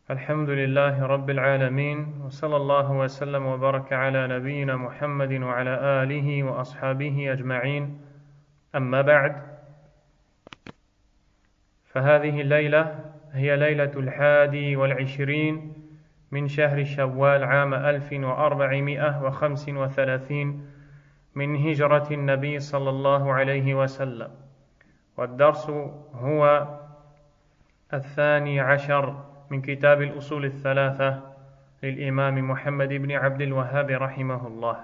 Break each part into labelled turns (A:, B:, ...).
A: الحمد لله رب العالمين وصلى الله وسلم وبارك على نبينا محمد وعلى آله وأصحابه أجمعين أما بعد فهذه الليلة هي ليلة 21 من شهر شوال عام 1435 من هجرة النبي صلى الله عليه وسلم والدرس هو 12 من كتاب الأصول الثلاثة للإمام محمد بن عبد الوهاب رحمه الله.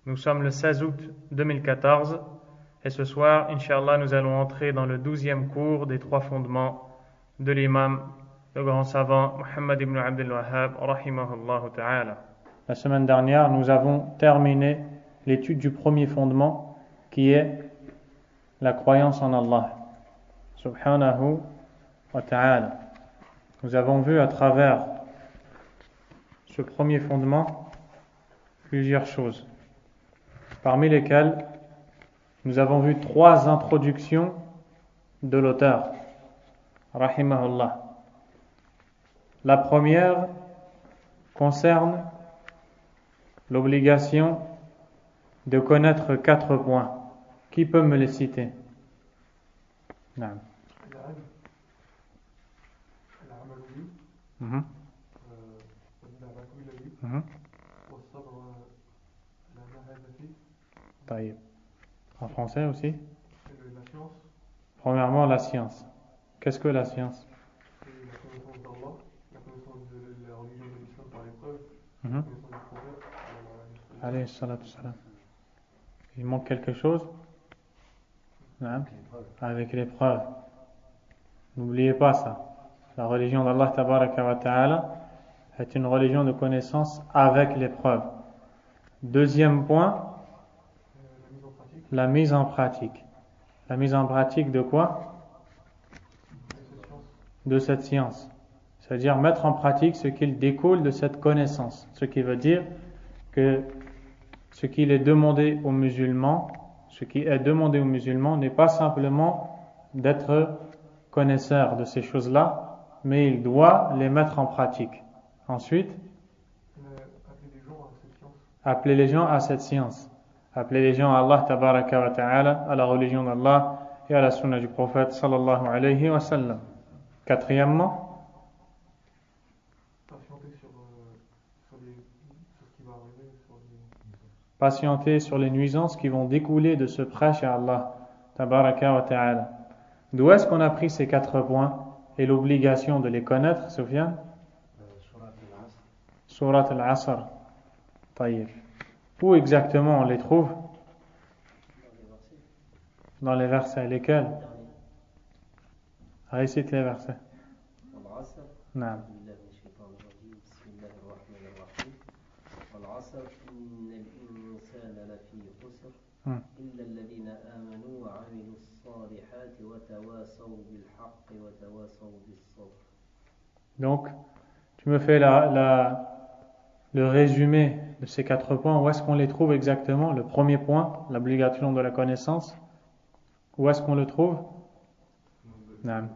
A: Nous sommes le 16 août 2014 et ce soir, Inch'Allah, nous allons entrer dans le 12e cours des 3 fondements de l'imam, le grand savant Muhammad ibn Abd al-Wahhab rahimahullah ta'ala.
B: La semaine dernière, nous avons terminé l'étude du premier fondement qui est la croyance en Allah subhanahu wa ta'ala. Nous avons vu à travers ce premier fondement plusieurs choses, parmi lesquelles nous avons vu 3 introductions de l'auteur, rahimahullah. La première concerne l'obligation de connaître 4 points. Qui peut me les citer? Non. En français aussi?
C: La science.
B: Premièrement, la science. Qu'est-ce que la science?
C: C'est la connaissance d'Allah, la connaissance de la religion de l'islam par l'épreuve, la connaissance du prophète.
B: Allez, salatu salam. Il manque quelque chose? Non? Avec l'épreuve. N'oubliez pas ça. La religion d'Allah tabaraka wa ta'ala est une religion de connaissance avec l'épreuve. Deuxième point, la mise en pratique. La mise en pratique de quoi? De cette science. C'est-à-dire mettre en pratique ce qu'il découle de cette connaissance. Ce qui veut dire que ce qu'il est demandé aux musulmans, n'est pas simplement d'être connaisseur de ces choses-là, mais il doit les mettre en pratique. Ensuite, appeler les gens à cette science. Appeler les gens à Allah tabaraka wa ta'ala, à la religion d'Allah et à la sunna du prophète sallallahu alayhi wa sallam. Quatrièmement, patienter sur les nuisances qui vont découler de ce prêche à Allah tabaraka wa ta'ala. D'où est-ce qu'on a pris ces 4 points et l'obligation de les connaître, Soufiane? Surat al-Asr. Taïb. Où exactement on les trouve? Dans les versets. Lesquels? Récite les versets. Non. Donc, tu me fais le résumé de ces 4 points. Où est-ce qu'on les trouve exactement? Le premier point, l'obligation de la connaissance. Où est-ce qu'on le trouve? Naam.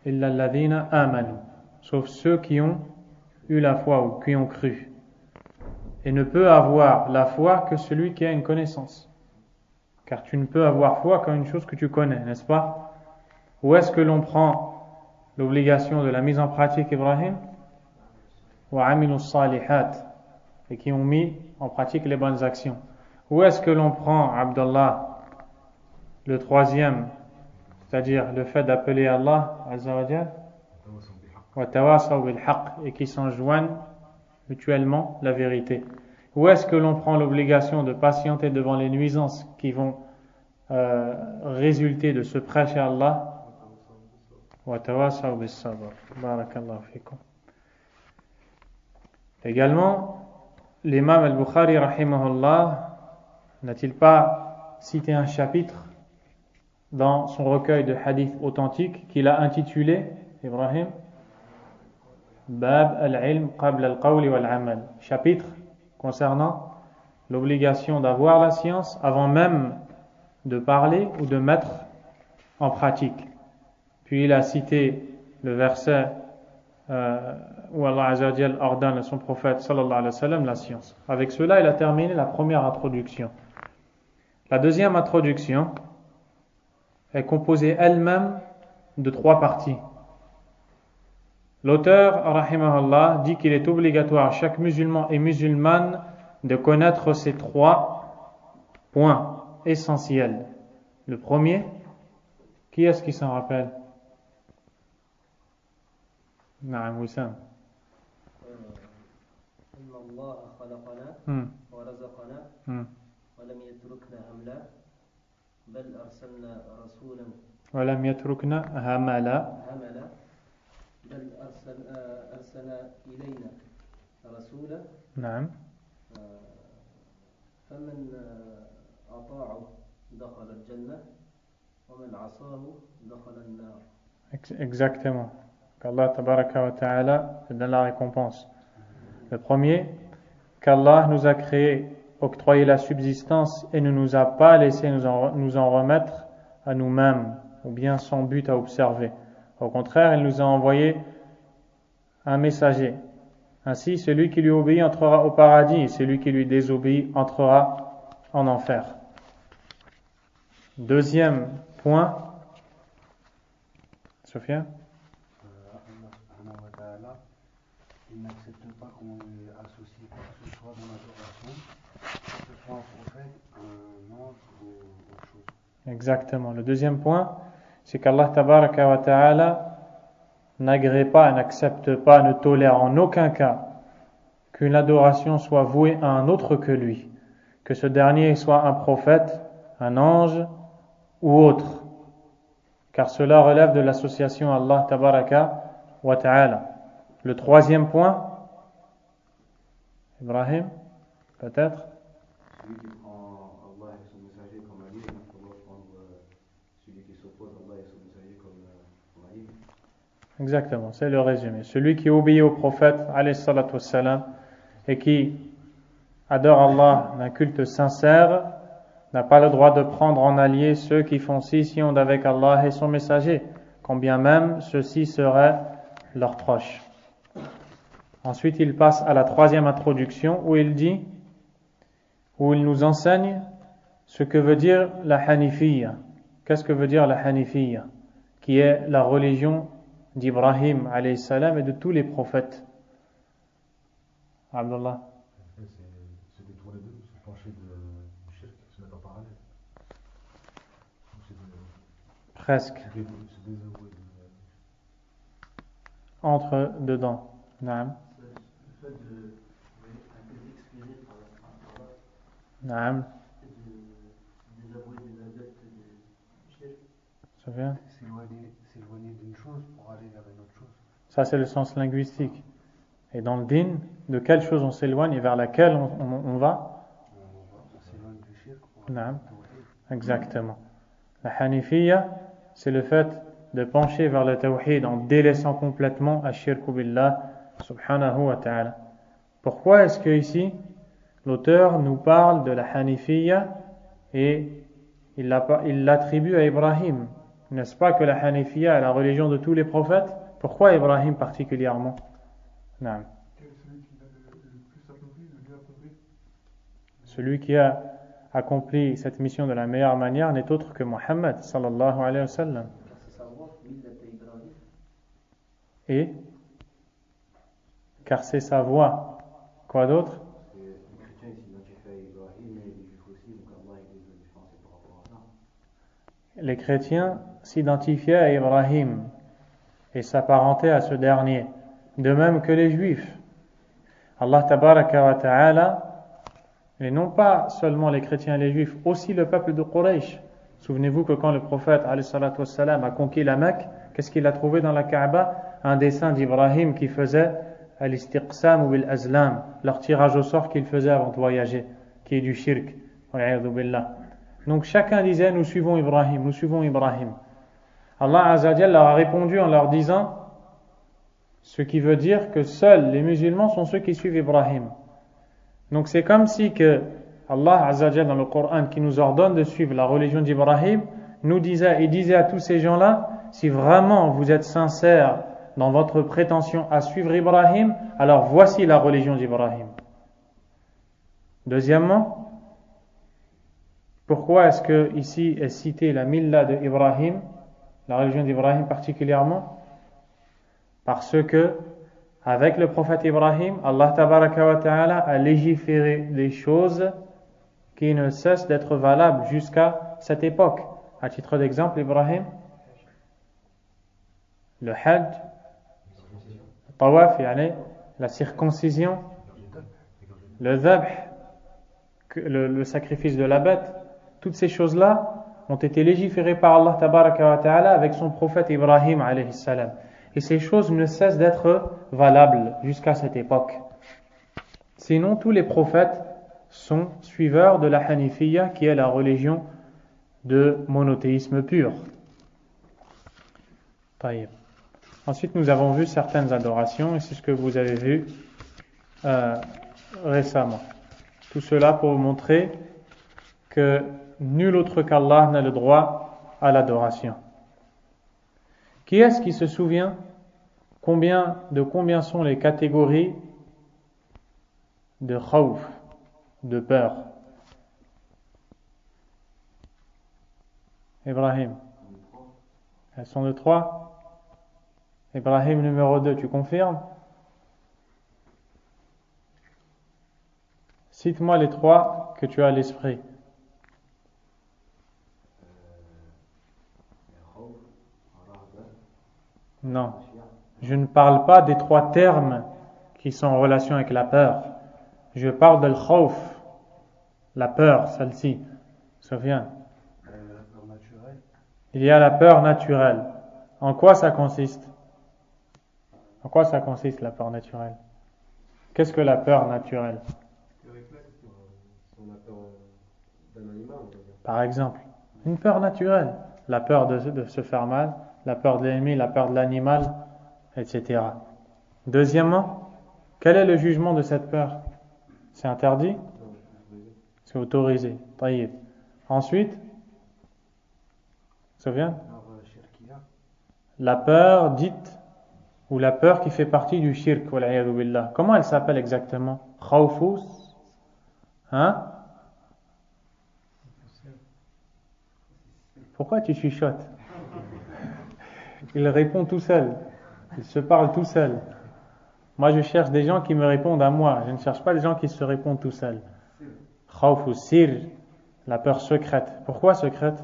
B: Illa alladhina amanu. Sauf ceux qui ont eu la foi ou qui ont cru. Et ne peut avoir la foi que celui qui a une connaissance. Car tu ne peux avoir foi qu'en une chose que tu connais, n'est-ce pas? Où est-ce que l'on prend l'obligation de la mise en pratique, Ibrahim? Wa amilu salihat, et qui ont mis en pratique les bonnes actions. Où est-ce que l'on prend, Abdallah, le troisième, c'est-à-dire le fait d'appeler Allah Azza wa Jal, wa tawasaw bil haqq, et qui s'enjoignent mutuellement la vérité? Où est-ce que l'on prend l'obligation de patienter devant les nuisances qui vont résulter de ce prêche à Allah? Wa tawasaw bis sabr. Barakallahu fikum. Également, l'imam al-Bukhari rahimahullah n'a-t-il pas cité un chapitre dans son recueil de hadiths authentiques qu'il a intitulé, Ibrahim, Bab al-ilm qabla al-qawli wal-amal, chapitre concernant l'obligation d'avoir la science avant même de parler ou de mettre en pratique. Puis il a cité le verset où Allah Azza wa Jal ordonne à son prophète sallallahu alayhi wa sallam la science. Avec cela, il a terminé la première introduction. La deuxième introduction est composée elle-même de 3 parties. L'auteur, rahimahullah, dit qu'il est obligatoire à chaque musulman et musulmane de connaître ces 3 points essentiels. Le premier, qui est-ce qui s'en rappelle? Naam, Wissam. ولم يتركنا هملا بل أرسل إلينا رسولا نعم فمن أطاعه دخل الجنة ومن عصاه دخل النار. Exactement. Qu'Allah tabaraka wa ta'ala donne la récompense. Le premier, qu'Allah nous a créé, octroyé la subsistance et ne nous a pas laissé nous en remettre à nous-mêmes ou bien sans but à observer. Au contraire, il nous a envoyé un messager. Ainsi, celui qui lui obéit entrera au paradis et celui qui lui désobéit entrera en enfer. Deuxième point, Sophia.
D: Il n'accepte pas qu'on lui associe quoi que ce soit dans l'adoration, que ce soit un prophète, un ange ou autre chose.
B: Exactement. Le deuxième point, c'est qu'Allah tabaraka wa ta'ala n'agrée pas, n'accepte pas, ne tolère en aucun cas qu'une adoration soit vouée à un autre que lui, que ce dernier soit un prophète, un ange ou autre, car cela relève de l'association à Allah tabaraka wa ta'ala. Le troisième point, Ibrahim, peut-être.
E: Celui qui prend Allah et son messager comme allié, il faut prendre celui qui s'oppose à Allah et son messager comme allié.
B: Exactement, c'est le résumé. Celui qui obéit au prophète, alayhi salatu wassalam, et qui adore Allah d'un culte sincère, n'a pas le droit de prendre en allié ceux qui font scission d'avec Allah et son messager, quand bien même ceux-ci seraient leurs proches. Ensuite, il passe à la troisième introduction où il nous enseigne ce que veut dire la Hanifiyya. Qu'est-ce que veut dire la Hanifiyya? Qui est la religion d'Ibrahim alayhi salam et de tous les prophètes. Abdullah.
F: C'est détourner d'eux, se pencher du shirk, se mettre en parallèle.
B: Presque.
F: Se désavouer.
B: Entre dedans. Naam.
E: Le fait de d'expirer par Allah.
B: Naam.
E: De désavouer des adeptes du shirk.
B: Ça vient?
D: S'éloigner d'une chose pour aller vers une autre chose.
B: Ça, c'est le sens linguistique. Et dans le din, de quelle chose on s'éloigne et vers laquelle on va?
D: On s'éloigne du shirk pour
B: Naam. Exactement. La Hanifiyya, c'est le fait de pencher vers le tawhid en délaissant complètement ash-shirku billah subhanahu wa ta'ala. Pourquoi est-ce que ici l'auteur nous parle de la Hanifiyya et il l'attribue à Ibrahim? N'est-ce pas que la Hanifiyya est la religion de tous les prophètes? Pourquoi Ibrahim particulièrement? Non. Celui qui a accompli cette mission de la meilleure manière n'est autre que Muhammad sallallahu alayhi wa sallam. Et car c'est sa voix. Quoi d'autre? Les chrétiens s'identifiaient à Ibrahim et s'apparentaient à ce dernier, de même que les juifs. Allah tabaraka wa ta'ala, et non pas seulement les chrétiens et les juifs, aussi le peuple de Quraysh. Souvenez-vous que quand le prophète alayhi salatu wassalam a conquis la Mecque, qu'est-ce qu'il a trouvé dans la Kaaba? Un dessin d'Ibrahim qui faisait al-istiqsam ou bil-azlam, leur tirage au sort qu'il faisait avant de voyager, qui est du shirk. Donc chacun disait, nous suivons Ibrahim, nous suivons Ibrahim. Allah Azza wa Jalla leur a répondu en leur disant, ce qui veut dire que seuls les musulmans sont ceux qui suivent Ibrahim. Donc c'est comme si que Allah Azza wa Jalla dans le Coran qui nous ordonne de suivre la religion d'Ibrahim nous disait à tous ces gens-là, si vraiment vous êtes sincères dans votre prétention à suivre Ibrahim, alors voici la religion d'Ibrahim. Deuxièmement, pourquoi est-ce que ici est citée la Millah de Ibrahim, la religion d'Ibrahim particulièrement? Parce que avec le prophète Ibrahim, Allah Tabaraka wa Ta'ala a légiféré des choses qui ne cessent d'être valables jusqu'à cette époque. À titre d'exemple, Ibrahim, le Hajj, le Tawaf, la circoncision, le Dhabh, le sacrifice de la bête, toutes ces choses-là ont été légiférées par Allah Tabaraka wa Ta'ala avec son prophète Ibrahim alayhi salam. Et ces choses ne cessent d'être valables jusqu'à cette époque. Sinon, tous les prophètes sont suiveurs de la Hanifiyya, qui est la religion de monothéisme pur. Taïb. Ensuite, nous avons vu certaines adorations, et c'est ce que vous avez vu récemment. Tout cela pour vous montrer que nul autre qu'Allah n'a le droit à l'adoration. Qui est-ce qui se souvient combien sont les catégories de khawf, de peur? Ibrahim. Elles sont de 3. Ibrahim numéro 2, tu confirmes? Cite-moi les 3 que tu as à l'esprit. Non, je ne parle pas des 3 termes qui sont en relation avec la peur. Je parle de l'khawf, la peur, celle-ci. Sofiane.
D: La peur naturelle.
B: Il y a la peur naturelle. En quoi ça consiste? En quoi ça consiste la peur naturelle? Qu'est-ce que la peur naturelle?
C: On a peur d'un animal, on va dire.
B: Par exemple, une peur naturelle. La peur de se faire mal, la peur de l'ennemi, la peur de l'animal, etc. Deuxièmement, quel est le jugement de cette peur? C'est interdit? C'est autorisé. Taïb. Ensuite, Sofiane? La peur dite, ou la peur qui fait partie du shirk, wal'iyadu billah. Comment elle s'appelle exactement? Khawfus? Hein? Pourquoi tu chuchotes? Il répond tout seul. Il se parle tout seul. Moi, je cherche des gens qui me répondent à moi. Je ne cherche pas des gens qui se répondent tout seuls. Khawf ou sir, la peur secrète. Pourquoi secrète?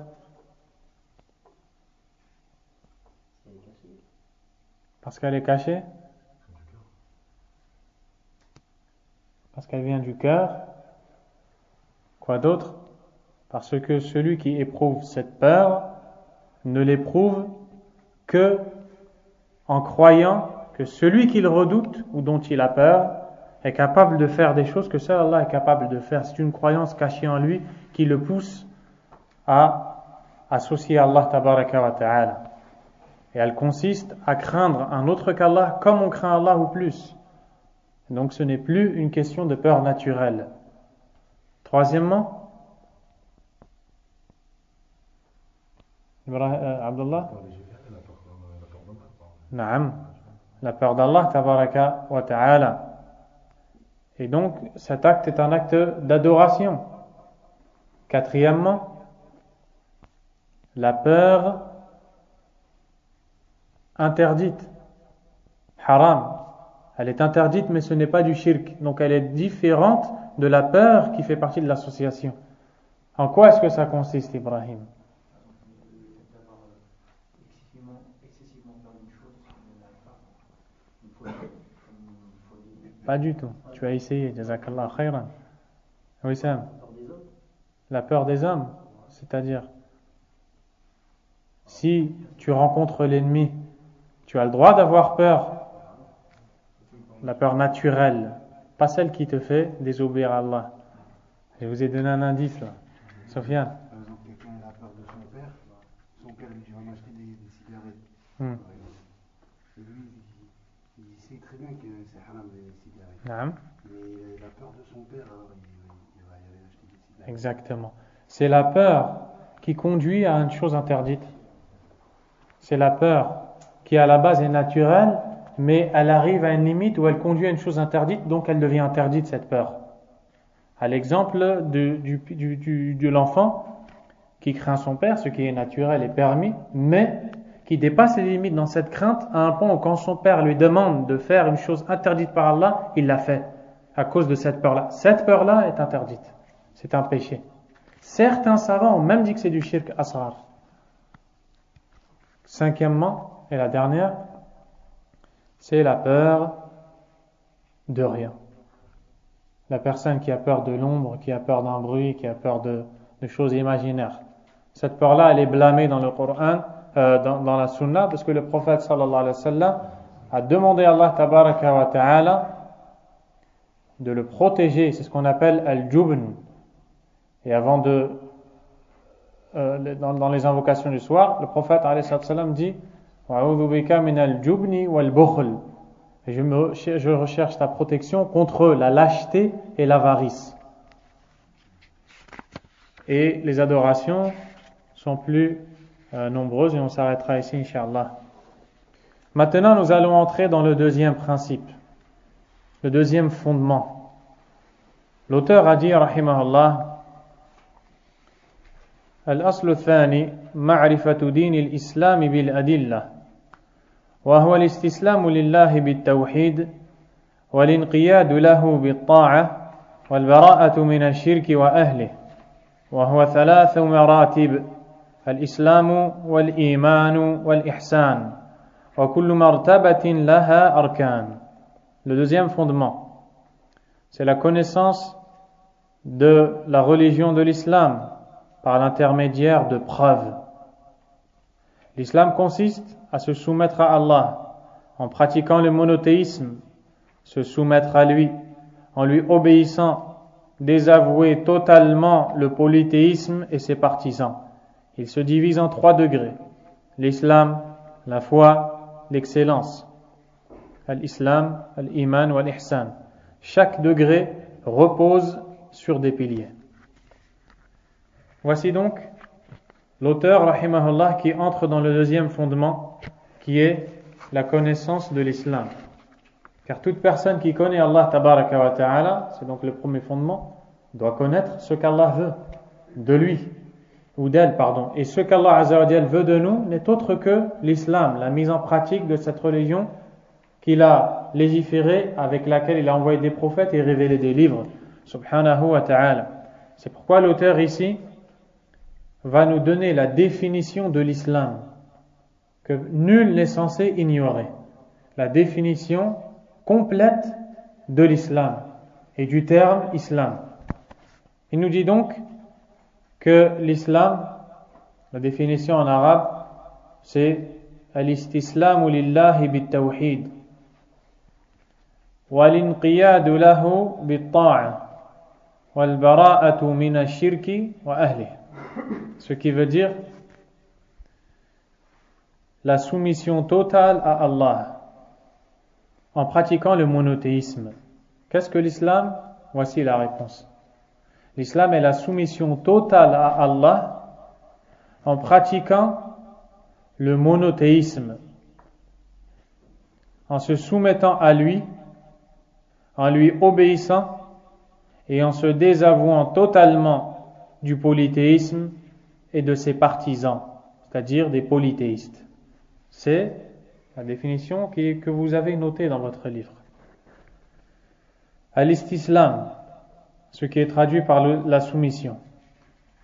B: Parce qu'elle est cachée? Parce qu'elle vient du cœur? Quoi d'autre? Parce que celui qui éprouve cette peur ne l'éprouve que en croyant que celui qu'il redoute ou dont il a peur est capable de faire des choses que seul Allah est capable de faire. C'est une croyance cachée en lui qui le pousse à associer Allah tabaraka wa ta'ala. Et elle consiste à craindre un autre qu'Allah comme on craint Allah ou plus. Donc ce n'est plus une question de peur naturelle. Troisièmement, Abdullah? Naam, la peur d'Allah tabaraka wa ta'ala. Et donc cet acte est un acte d'adoration. Quatrièmement, la peur interdite, haram. Elle est interdite mais ce n'est pas du shirk. Donc elle est différente de la peur qui fait partie de l'association. En quoi est-ce que ça consiste, Ibrahim? Pas du tout. Tu as essayé, jazakallah khayran. Oui, Sam. La peur des hommes, c'est-à-dire, si tu rencontres l'ennemi, tu as le droit d'avoir peur. La peur naturelle, pas celle qui te fait désobéir à Allah. Je vous ai donné un indice là. Sofiane.
D: Par exemple, quelqu'un a peur de son père lui dit va m'acheter des cigarettes.
B: Hmm.
D: Par exemple. Et lui, il sait très bien que c'est haram les cigarettes.
B: Naam.
D: Mais la peur de son père, alors il va y aller acheter des cigarettes.
B: Exactement. C'est la peur qui conduit à une chose interdite. C'est la peur qui à la base est naturelle, mais elle arrive à une limite où elle conduit à une chose interdite, donc elle devient interdite, cette peur. À l'exemple de l'enfant qui craint son père, ce qui est naturel et permis, mais qui dépasse les limites dans cette crainte à un point où quand son père lui demande de faire une chose interdite par Allah, il l'a fait à cause de cette peur-là. Cette peur-là est interdite. C'est un péché. Certains savants ont même dit que c'est du shirk asghar. Cinquièmement, et la dernière, c'est la peur de rien. La personne qui a peur de l'ombre, qui a peur d'un bruit, qui a peur de choses imaginaires. Cette peur-là, elle est blâmée dans le Coran, dans la Sunna, parce que le prophète sallallahu alayhi wa sallam a demandé à Allah tabaraka wa ta'ala de le protéger. C'est ce qu'on appelle al-jubn. Et avant dans les invocations du soir, le prophète alayhi wa sallam dit wa'udhu bika min al-jubni wal-bukhl. Et je recherche ta protection contre la lâcheté et l'avarice. Et les adorations sont plus nombreuses et on s'arrêtera ici, Inch'Allah. Maintenant, nous allons entrer dans le deuxième principe, le deuxième fondement. L'auteur a dit, rahimahullah, الأصل الثاني معرفة دين الإسلام بالأدلة وهو الاستسلام لله بالتوحيد والانقياد له بالطاعة والبراءة من الشرك وأهله وهو 3 مراتب الإسلام والإيمان والإحسان وكل مرتبة لها أركان. Le deuxième fondement, c'est la connaissance de la religion de l'islam par l'intermédiaire de preuves. L'islam consiste à se soumettre à Allah en pratiquant le monothéisme, se soumettre à lui, en lui obéissant, désavouer totalement le polythéisme et ses partisans. Il se divise en 3 degrés: l'islam, la foi, l'excellence. Al-Islam, al-Iman wa al-Ihsan. Chaque degré repose sur des piliers. Voici donc l'auteur, rahimahullah, qui entre dans le deuxième fondement, qui est la connaissance de l'islam. Car toute personne qui connaît Allah tabaraka wa ta'ala, c'est donc le premier fondement, doit connaître ce qu'Allah veut de lui, ou d'elle, pardon. Et ce qu'Allah azza wa jal veut de nous n'est autre que l'islam, la mise en pratique de cette religion qu'il a légiférée, avec laquelle il a envoyé des prophètes et révélé des livres, subhanahu wa ta'ala. C'est pourquoi l'auteur ici va nous donner la définition de l'islam, que nul n'est censé ignorer. La définition complète de l'islam et du terme islam. Il nous dit donc que l'islam, la définition en arabe, c'est al-istislamu lillahi bit-tawhid wal-inqiyadu lahu bit-ta'a wal-bara'atu min ash-shirki wa ahlihi. Ce qui veut dire la soumission totale à Allah en pratiquant le monothéisme. Qu'est-ce que l'islam? Voici la réponse. L'islam est la soumission totale à Allah en pratiquant le monothéisme, en se soumettant à lui, en lui obéissant et en se désavouant totalement du polythéisme et de ses partisans, c'est-à-dire des polythéistes. C'est la définition que vous avez notée dans votre livre. Al-istislam, ce qui est traduit par la soumission.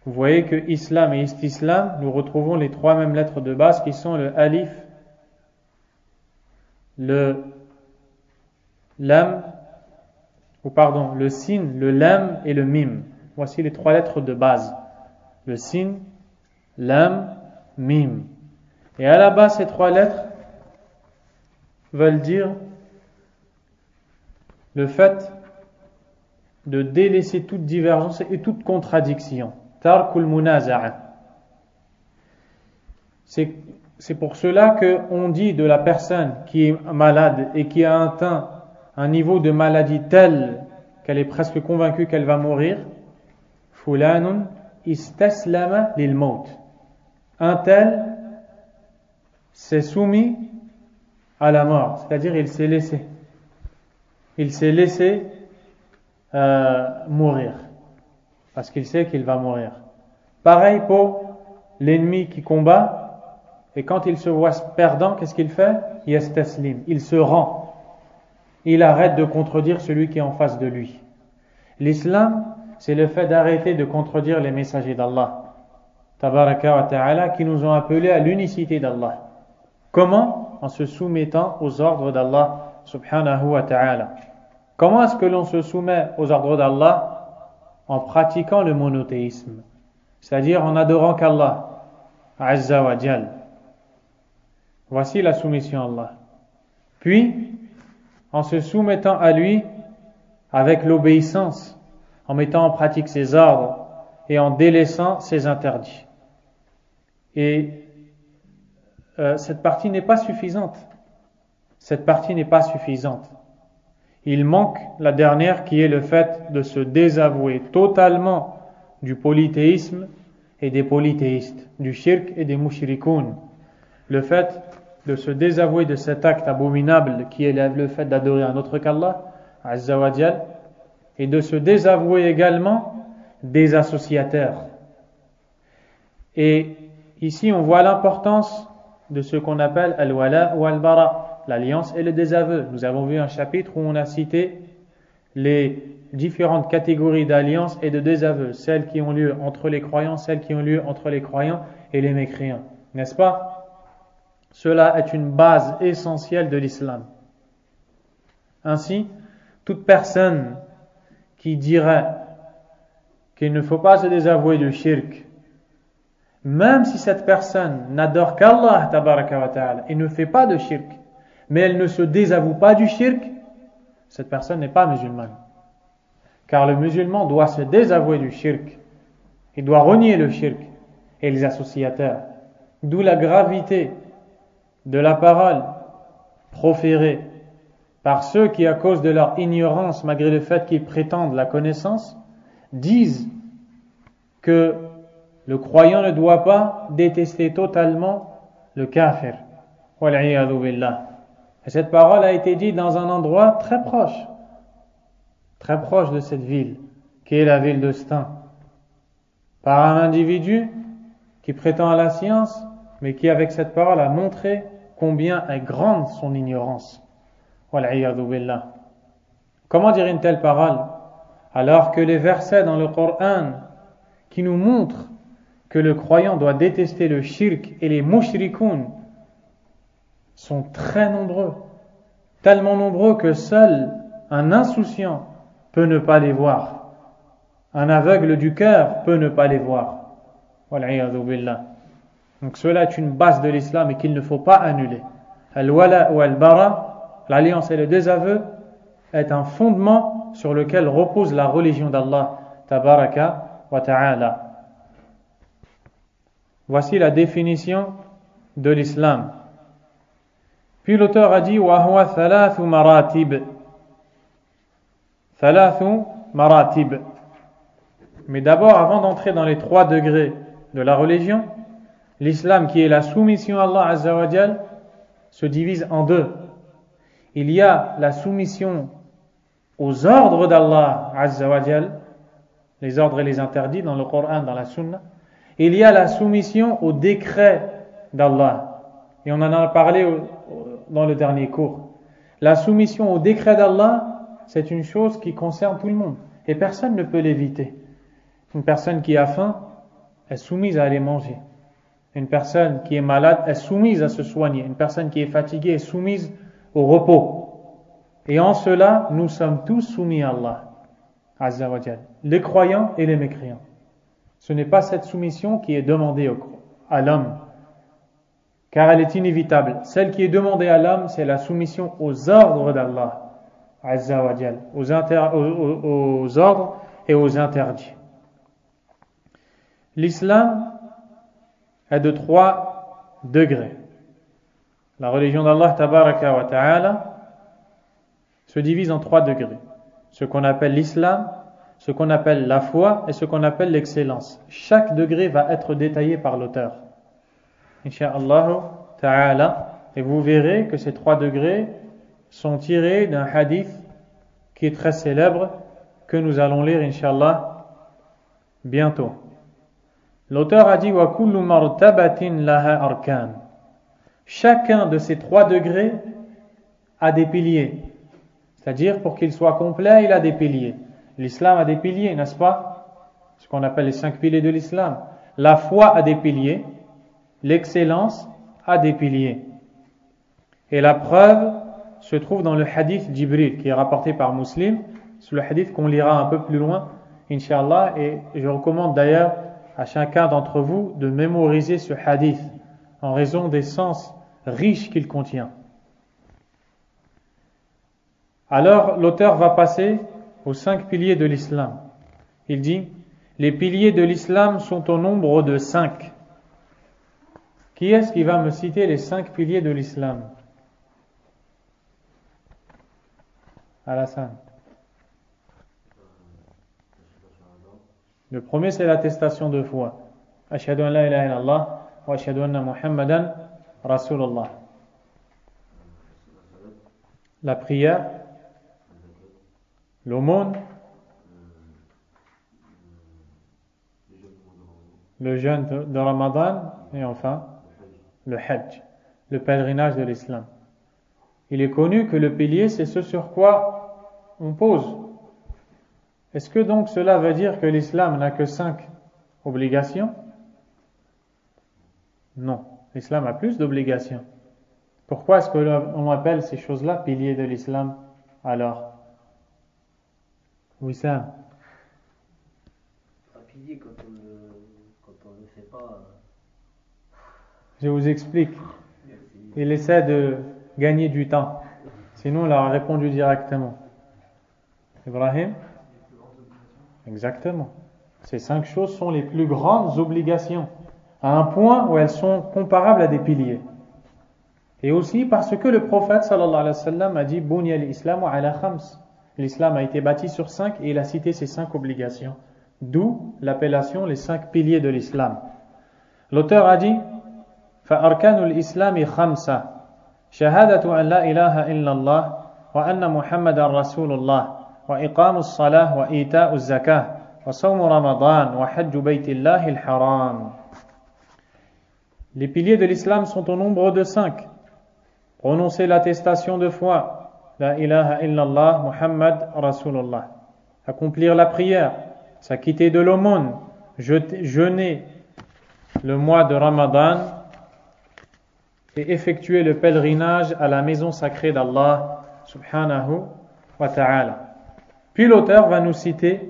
B: Vous voyez que islam et istislam, nous retrouvons les 3 mêmes lettres de base qui sont le alif, le lam, le sin, le lam et le mim. Voici les 3 lettres de base. Le sin, lam, mim. Et à la base, ces 3 lettres veulent dire le fait de délaisser toute divergence et toute contradiction. Tarkul munaza'a. C'est pour cela qu'on dit de la personne qui est malade et qui a atteint un niveau de maladie tel qu'elle est presque convaincue qu'elle va mourir, fulanun istaslama lil maut. Un tel s'est soumis à la mort, c'est-à-dire il s'est laissé. Il s'est laissé mourir, parce qu'il sait qu'il va mourir. Pareil pour l'ennemi qui combat, et quand il se voit perdant, qu'est-ce qu'il fait? Yastaslim, il se rend. Il arrête de contredire celui qui est en face de lui. L'islam, c'est le fait d'arrêter de contredire les messagers d'Allah, tabaraka wa ta'ala, qui nous ont appelés à l'unicité d'Allah. Comment? En se soumettant aux ordres d'Allah subhanahu wa ta'ala. Comment est-ce que l'on se soumet aux ordres d'Allah? En pratiquant le monothéisme, c'est-à-dire en adorant qu'Allah azza wa jal. Voici la soumission à Allah. Puis, en se soumettant à lui avec l'obéissance, en mettant en pratique ses ordres et en délaissant ses interdits. Et cette partie n'est pas suffisante. Cette partie n'est pas suffisante. Il manque la dernière qui est le fait de se désavouer totalement du polythéisme et des polythéistes, du shirk et des mushrikoun. Le fait de se désavouer de cet acte abominable qui est le fait d'adorer un autre qu'Allah, azza wa jal, et de se désavouer également des associateurs. Et ici on voit l'importance de ce qu'on appelle al-wala ou al-bara, l'alliance et le désaveu. Nous avons vu un chapitre où on a cité les différentes catégories d'alliance et de désaveu, celles qui ont lieu entre les croyants, celles qui ont lieu entre les croyants et les mécréants, n'est-ce pas? Cela est une base essentielle de l'islam. Ainsi, toute personne qui dirait qu'il ne faut pas se désavouer du shirk, même si cette personne n'adore qu'Allah tabaraka wa ta'ala et ne fait pas de shirk, mais elle ne se désavoue pas du shirk, cette personne n'est pas musulmane. Car le musulman doit se désavouer du shirk, il doit renier le shirk et les associateurs. D'où la gravité de la parole proférée par ceux qui, à cause de leur ignorance, malgré le fait qu'ils prétendent la connaissance, disent que le croyant ne doit pas détester totalement le kafir. Wal'iyadhu billah. Et cette parole a été dite dans un endroit très proche de cette ville, qui est la ville de Stein, par un individu qui prétend à la science, mais qui avec cette parole a montré combien est grande son ignorance. Wal'iyadhu billah. Comment dire une telle parole alors que les versets dans le Coran qui nous montrent que le croyant doit détester le shirk et les mushrikoun sont très nombreux, tellement nombreux que seul un insouciant peut ne pas les voir, un aveugle du cœur peut ne pas les voir. Wal'iyadhu billah. Donc cela est une base de l'islam et qu'il ne faut pas annuler. Al-wala ou al-bara, l'alliance et le désaveu, est un fondement sur lequel repose la religion d'Allah tabaraka wa ta'ala. Voici la définition de l'islam. Puis l'auteur a dit wa huwa thalathu maratib. Thalathu maratib. Mais d'abord, avant d'entrer dans les 3 degrés de la religion, l'islam qui est la soumission à Allah azza wa jal se divise en 2. Il y a la soumission aux ordres d'Allah azza wa jal, les ordres et les interdits dans le Coran, dans la Sunna. Il y a la soumission aux décrets d'Allah. Et on en a parlé dans le dernier cours. La soumission aux décrets d'Allah, c'est une chose qui concerne tout le monde. Et personne ne peut l'éviter. Une personne qui a faim est soumise à aller manger. Une personne qui est malade est soumise à se soigner. Une personne qui est fatiguée est soumise au repos. Et en cela, nous sommes tous soumis à Allah azza wa jal, les croyants et les mécréants. Ce n'est pas cette soumission qui est demandée à l'homme, car elle est inévitable. Celle qui est demandée à l'homme, c'est la soumission aux ordres d'Allah azza wa jal, aux ordres et aux interdits. L'islam est de 3 degrés. La religion d'Allah tabaraka wa ta'ala se divise en 3 degrés. Ce qu'on appelle l'islam, ce qu'on appelle la foi et ce qu'on appelle l'excellence. Chaque degré va être détaillé par l'auteur. Inch'Allah ta'ala, Et vous verrez que ces 3 degrés sont tirés d'un hadith qui est très célèbre, que nous allons lire, Inch'Allah, bientôt. L'auteur a dit « Wa kullu martabatin laha arkan » Chacun de ces 3 degrés a des piliers. C'est-à-dire, pour qu'il soit complet, il a des piliers. L'islam a des piliers, n'est-ce pas? Ce qu'on appelle les 5 piliers de l'islam. La foi a des piliers. L'excellence a des piliers. Et la preuve se trouve dans le hadith Jibril, qui est rapporté par Muslim. C'est le hadith qu'on lira un peu plus loin, Inch'Allah. Et je recommande d'ailleurs à chacun d'entre vous de mémoriser ce hadith, en raison des sens riches qu'il contient. Alors, l'auteur va passer aux 5 piliers de l'islam. Il dit, les piliers de l'islam sont au nombre de 5. Qui est-ce qui va me citer les 5 piliers de l'islam? Alassane. Le premier, c'est l'attestation de foi. Ashhadu an la ilaha illallah wa ashhadu anna Muhammadan Rasulullah. La prière, l'aumône, le jeûne de Ramadan et enfin le Hajj, le pèlerinage de l'islam. Il est connu que le pilier, c'est ce sur quoi on pose. Est-ce que donc cela veut dire que l'islam n'a que 5 obligations? Non, l'islam a plus d'obligations. Pourquoi est-ce qu'on appelle ces choses-là piliers de l'islam alors? Oui, ça.
G: Un pilier, quand on ne le fait pas.
B: Je vous explique. Il essaie de gagner du temps. Sinon, il a répondu directement. Ibrahim? Exactement. Ces 5 choses sont les plus grandes obligations, à un point où elles sont comparables à des piliers. Et aussi parce que le prophète sallallahu alayhi wa sallam a dit Bunya al-Islamu ala khams. L'islam a été bâti sur 5 et il a cité ces 5 obligations. D'où l'appellation les 5 piliers de l'islam. L'auteur a dit فَأَرْكَانُ الْإِسْلَامِ خَمْسَةٌ شَهَادَةُ أَنْ لَا إِلَهَ إِلَّا اللَّهُ وَأَنَّ مُحَمَّدًا رَسُولُ اللَّهِ وإقام الصلاة وإيتاء الزكاة وصوم رمضان وحج بيت الله الحرام. Les piliers de l'islam sont au nombre de 5. Prononcer l'attestation de foi, la ilaha illallah, Muhammad Rasulullah. Accomplir la prière, s'acquitter de l'aumône, jeûner le mois de Ramadan et effectuer le pèlerinage à la maison sacrée d'Allah subhanahu wa ta'ala. Puis l'auteur va nous citer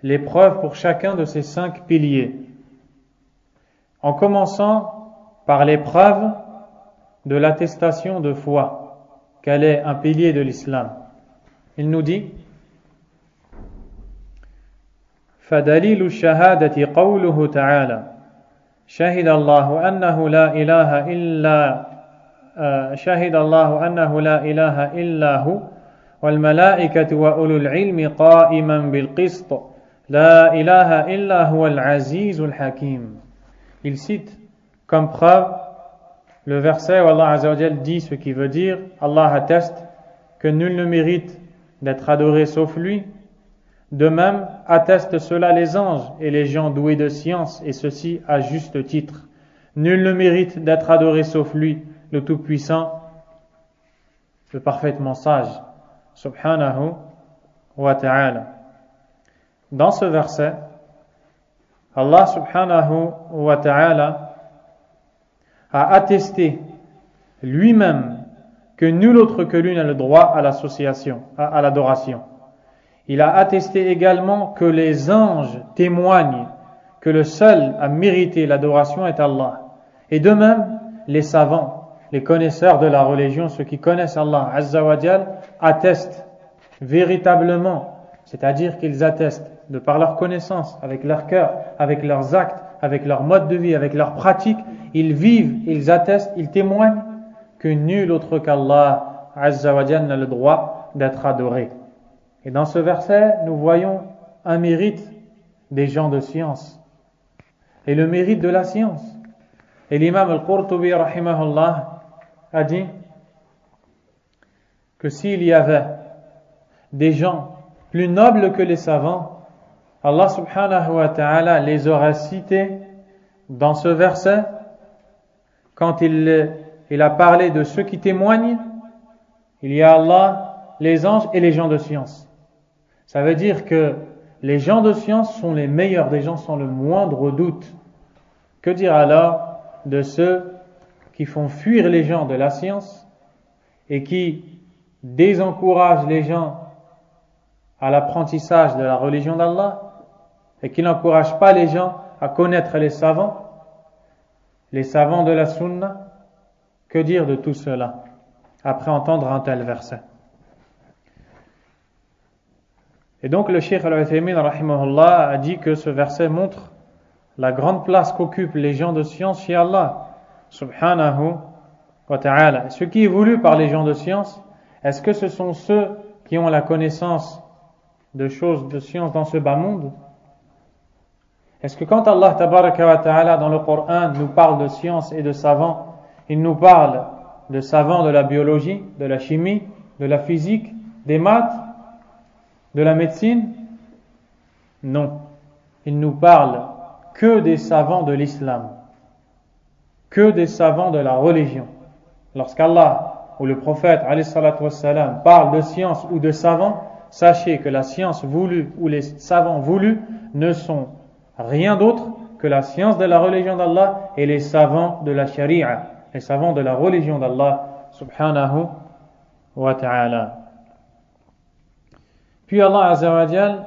B: les preuves pour chacun de ces 5 piliers. En commençant par les preuves de l'attestation de foi, qu'elle est un pilier de l'islam. Il nous dit فَدَلِيلُ الشَّهَادَةِ قَوْلُهُ تَعَالَى شَهِدَ اللَّهُ أَنَّهُ لَا إِلَهَ إِلَّا هُوَ وَالْمَلَائِكَةُ وَأُولُو الْعِلْمِ قَائِمًا بِالْقِسْطِ لَا إِلَهَ إِلَّا هُوَ الْعَزِيزُ الْحَكِيمُ. Il cite comme preuve le verset où Allah Azza wa Jal dit ce qui veut dire Allah atteste que nul ne mérite d'être adoré sauf lui. De même attestent cela les anges et les gens doués de science, et ceci à juste titre. Nul ne mérite d'être adoré sauf lui, le Tout-Puissant, le parfaitement sage. Subhanahu wa ta'ala. Dans ce verset, Allah subhanahu wa ta'ala a attesté lui-même que nul autre que lui n'a le droit à l'association, à l'adoration. Il a attesté également que les anges témoignent que le seul à mériter l'adoration est Allah. Et de même, les savants, les connaisseurs de la religion, ceux qui connaissent Allah Azza wa Jal, attestent véritablement, c'est-à-dire qu'ils attestent de par leur connaissance, avec leur cœur, avec leurs actes, avec leur mode de vie, avec leurs pratiques, ils vivent, ils attestent, ils témoignent que nul autre qu'Allah Azza wa Jal n'a le droit d'être adoré. Et dans ce verset, nous voyons un mérite des gens de science et le mérite de la science. Et l'imam al-Qurtubi rahimahullah a dit que s'il y avait des gens plus nobles que les savants, Allah subhanahu wa ta'ala les aura cités dans ce verset quand il a parlé de ceux qui témoignent. Il y a Allah, les anges et les gens de science. Ça veut dire que les gens de science sont les meilleurs des gens sans le moindre doute. Que dire alors de ceux qui font fuir les gens de la science et qui désencouragent les gens à l'apprentissage de la religion d'Allah et qui n'encouragent pas les gens à connaître les savants de la sunna? Que dire de tout cela après entendre un tel verset? Et donc le Cheikh Al-Uthaymin rahimahullah a dit que ce verset montre la grande place qu'occupent les gens de science chez Allah subhanahu wa ta'ala. Ce qui est voulu par les gens de science, est-ce que ce sont ceux qui ont la connaissance de choses de science dans ce bas monde? Est-ce que quand Allah tabaraka wa ta'ala dans le Coran nous parle de science et de savants, il nous parle de savants de la biologie, de la chimie, de la physique, des maths, de la médecine? Non. Il nous parle que des savants de l'islam, que des savants de la religion. Lorsqu'Allah ou le prophète alayhi salatu wassalam parle de science ou de savants, sachez que la science voulue ou les savants voulus ne sont rien d'autre que la science de la religion d'Allah et les savants de la sharia, les savants de la religion d'Allah subhanahu wa ta'ala. Puis Allah azza wa jal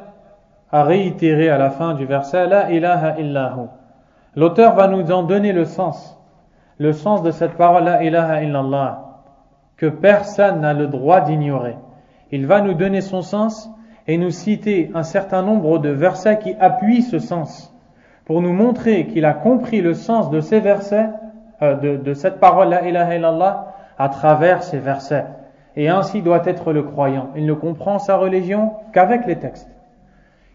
B: a réitéré à la fin du verset La ilaha illahu. L'auteur va nous en donner le sens de cette parole La ilaha illallah, que personne n'a le droit d'ignorer. Il va nous donner son sens et nous citer un certain nombre de versets qui appuient ce sens, pour nous montrer qu'il a compris le sens de ces versets, de cette parole La ilaha illallah, à travers ces versets. Et ainsi doit être le croyant. Il ne comprend sa religion qu'avec les textes.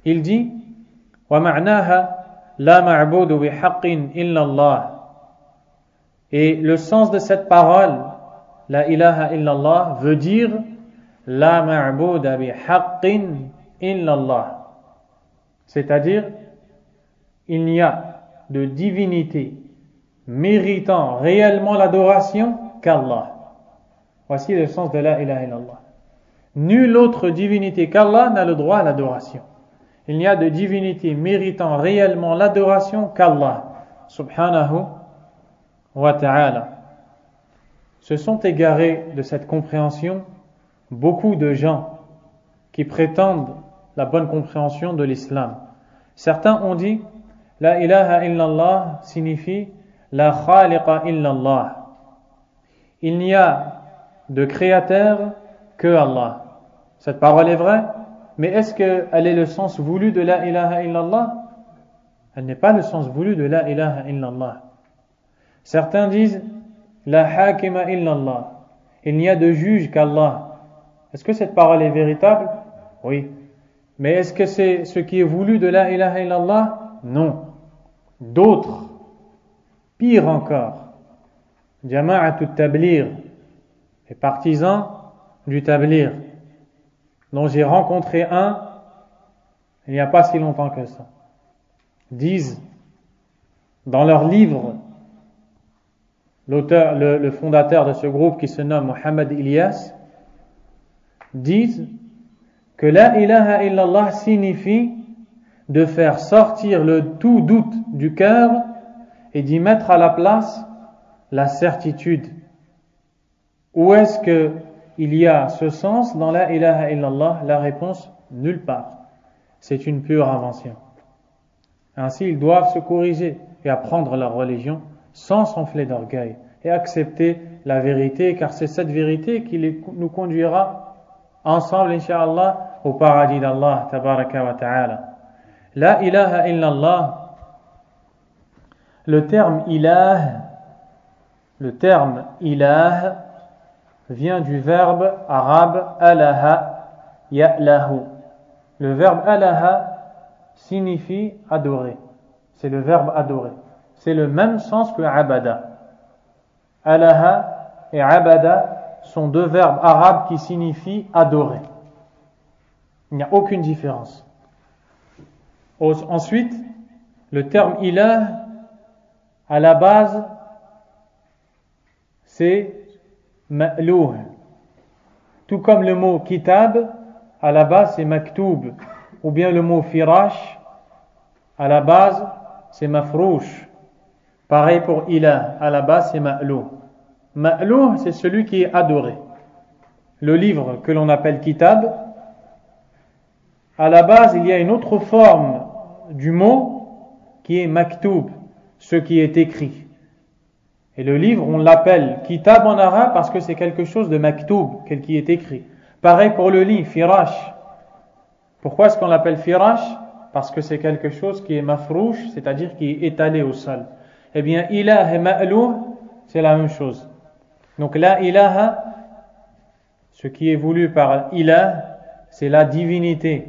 B: Il dit وَمَعْنَاهَا لَا مَعْبُودُ بِحَقٍّ إِلَّا اللَّهِ. Et le sens de cette parole, La ilaha illallah, veut dire La ma'bouda bihaqqin illallah. C'est-à-dire, il n'y a de divinité méritant réellement l'adoration qu'Allah. Voici le sens de La ilaha illallah. Nulle autre divinité qu'Allah n'a le droit à l'adoration. Il n'y a de divinité méritant réellement l'adoration qu'Allah subhanahu wa ta'ala. Se sont égarés de cette compréhension beaucoup de gens qui prétendent la bonne compréhension de l'islam. Certains ont dit La ilaha illallah signifie La khaliqa illallah. Il n'y a de créateur que Allah. Cette parole est vraie, mais est-ce qu'elle est le sens voulu de La ilaha illallah? Elle n'est pas le sens voulu de La ilaha illallah. Certains disent La hakima illallah. Il n'y a de juge qu'Allah. Est-ce que cette parole est véritable? Oui. Mais est-ce que c'est ce qui est voulu de La ilaha illallah? Non. D'autres, pire encore, Jama'atu Tablir, les partisans du Tablir, dont j'ai rencontré un il n'y a pas si longtemps que ça, disent dans leur livre, l'auteur, le fondateur de ce groupe qui se nomme Mohammed Ilyas, disent que La ilaha illallah signifie de faire sortir le tout doute du cœur et d'y mettre à la place la certitude. Où est-ce qu'il y a ce sens dans La ilaha illallah? La réponse, nulle part. C'est une pure invention. Ainsi, ils doivent se corriger et apprendre leur religion sans s'enfler d'orgueil et accepter la vérité, car c'est cette vérité qui nous conduira ensemble, incha'Allah, au paradis d'Allah, tabaraka wa ta'ala. La ilaha illallah, le terme ilah vient du verbe arabe alaha ya'lahu. Le verbe alaha signifie adorer. C'est le verbe adorer. C'est le même sens que abada. Alaha et abada sont deux verbes arabes qui signifient adorer. Il n'y a aucune différence. Ensuite, le terme ilah, à la base, c'est ma'louh. Tout comme le mot kitab, à la base, c'est maktoub. Ou bien le mot firash, à la base, c'est mafrouch. Pareil pour ilah, à la base, c'est ma'louh. Ma'louh, c'est celui qui est adoré. Le livre que l'on appelle kitab, à la base, il y a une autre forme du mot qui est maktoub, ce qui est écrit. Et le livre, on l'appelle kitab en arabe parce que c'est quelque chose de maktoub, quel qui est écrit. Pareil pour le lit, firash. Pourquoi est-ce qu'on l'appelle firash? Parce que c'est quelque chose qui est mafrouch, c'est-à-dire qui est étalé au sol. Eh bien, ilah et ma'louh, c'est la même chose. Donc la ilaha, ce qui est voulu par ilah, c'est la divinité.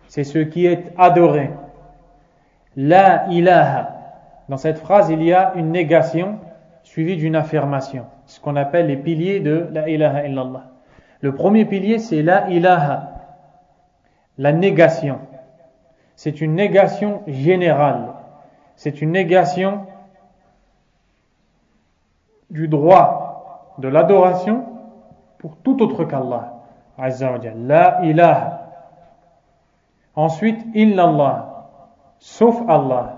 B: C'est ce qui est adoré. La ilaha. Dans cette phrase, il y a une négation suivie d'une affirmation. Ce qu'on appelle les piliers de la ilaha illallah. Le premier pilier, c'est la ilaha. La négation. C'est une négation générale. C'est une négation du droit de l'adoration pour tout autre qu'Allah. Azza wa Jalla. La ilaha. Ensuite, illallah, sauf Allah.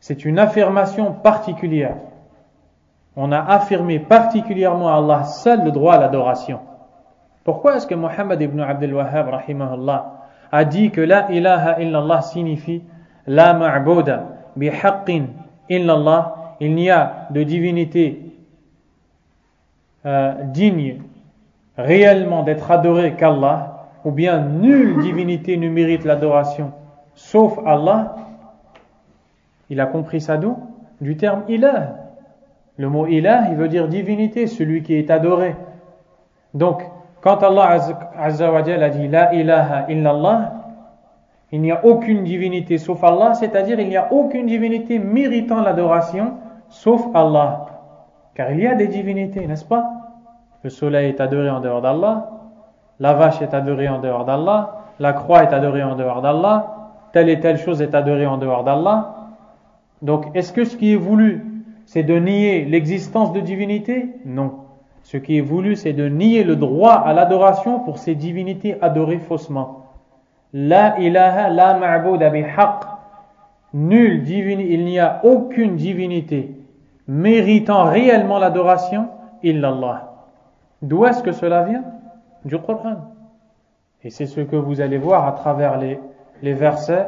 B: C'est une affirmation particulière. On a affirmé particulièrement à Allah seul le droit à l'adoration. Pourquoi est-ce que Muhammad ibn Abdul Wahhab, rahimahullah, a dit que la ilaha illallah signifie la ma'bouda bihaqqin illallah? Il n'y a de divinité digne réellement d'être adorée qu'Allah, ou bien nulle divinité ne mérite l'adoration sauf Allah. Il a compris ça d'où? Du terme ilah. Le mot ilah, il veut dire divinité, celui qui est adoré. Donc, quand Allah Azza wa Jalla a dit la ilaha illallah, il n'y a aucune divinité sauf Allah, c'est-à-dire il n'y a aucune divinité méritant l'adoration sauf Allah. Car il y a des divinités, n'est-ce pas? Le soleil est adoré en dehors d'Allah, la vache est adorée en dehors d'Allah, la croix est adorée en dehors d'Allah, telle et telle chose est adorée en dehors d'Allah. Donc, est-ce que ce qui est voulu, c'est de nier l'existence de divinité? Non. Ce qui est voulu, c'est de nier le droit à l'adoration pour ces divinités adorées faussement. La ilaha la ma'bouda bihaq. Nulle divinité, il n'y a aucune divinité méritant réellement l'adoration, illallah. D'où est-ce que cela vient? Du Coran. Et c'est ce que vous allez voir à travers les versets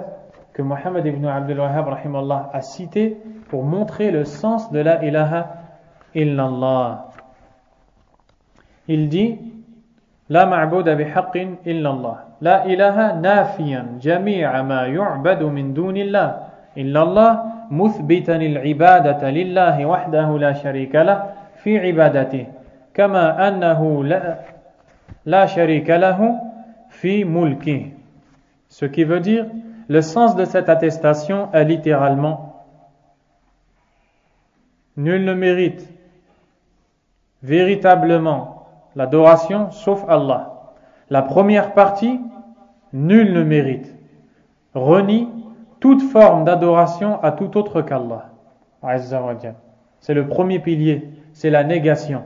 B: que Muhammad ibn Abdul Wahhab rahimallah a cités pour montrer le sens de la ilaha illallah. Il dit la ma'bouda bihaqqin illallah. La ilaha nafiyan jami'a ma yu'badu min dunillah illallah muthbitan al-ibadata lillahi wahdahu la sharika lah fi ibadatihi kama annahu la sharika lahu fi mulkihi. Ce qui veut dire, le sens de cette attestation est littéralement nul ne mérite véritablement l'adoration sauf Allah. La première partie, nul ne mérite, renie toute forme d'adoration à tout autre qu'Allah. Azza wa Jalla. C'est le premier pilier, c'est la négation.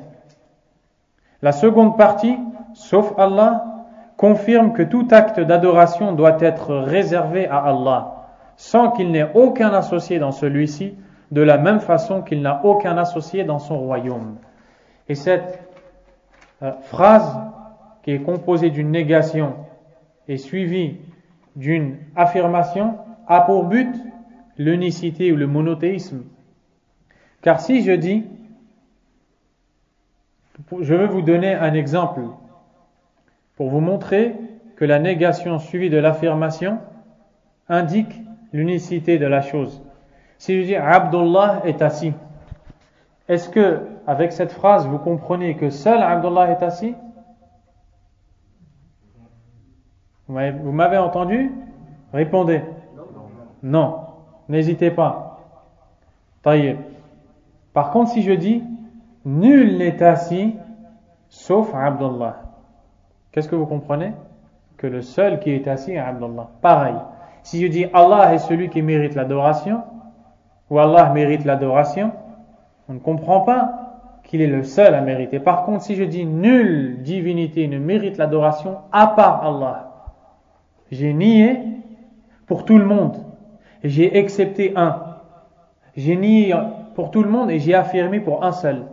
B: La seconde partie, sauf Allah, confirme que tout acte d'adoration doit être réservé à Allah, sans qu'il n'ait aucun associé dans celui-ci, de la même façon qu'il n'a aucun associé dans son royaume. Et cette phrase, qui est composée d'une négation et suivie d'une affirmation, a pour but l'unicité ou le monothéisme. Car si je dis, je veux vous donner un exemple pour vous montrer que la négation suivie de l'affirmation indique l'unicité de la chose. Si je dis Abdullah est assis, est-ce que avec cette phrase vous comprenez que seul Abdullah est assis? Vous m'avez entendu? Répondez. Non, n'hésitez pas. Taïeb. Par contre, si je dis nul n'est assis sauf Abdullah. Qu'est-ce que vous comprenez? Que le seul qui est assis est Abdullah. Pareil, si je dis Allah est celui qui mérite l'adoration, ou Allah mérite l'adoration, on ne comprend pas qu'il est le seul à mériter. Par contre, si je dis nulle divinité ne mérite l'adoration à part Allah, j'ai nié pour tout le monde et j'ai accepté un. J'ai nié pour tout le monde et j'ai affirmé pour un seul.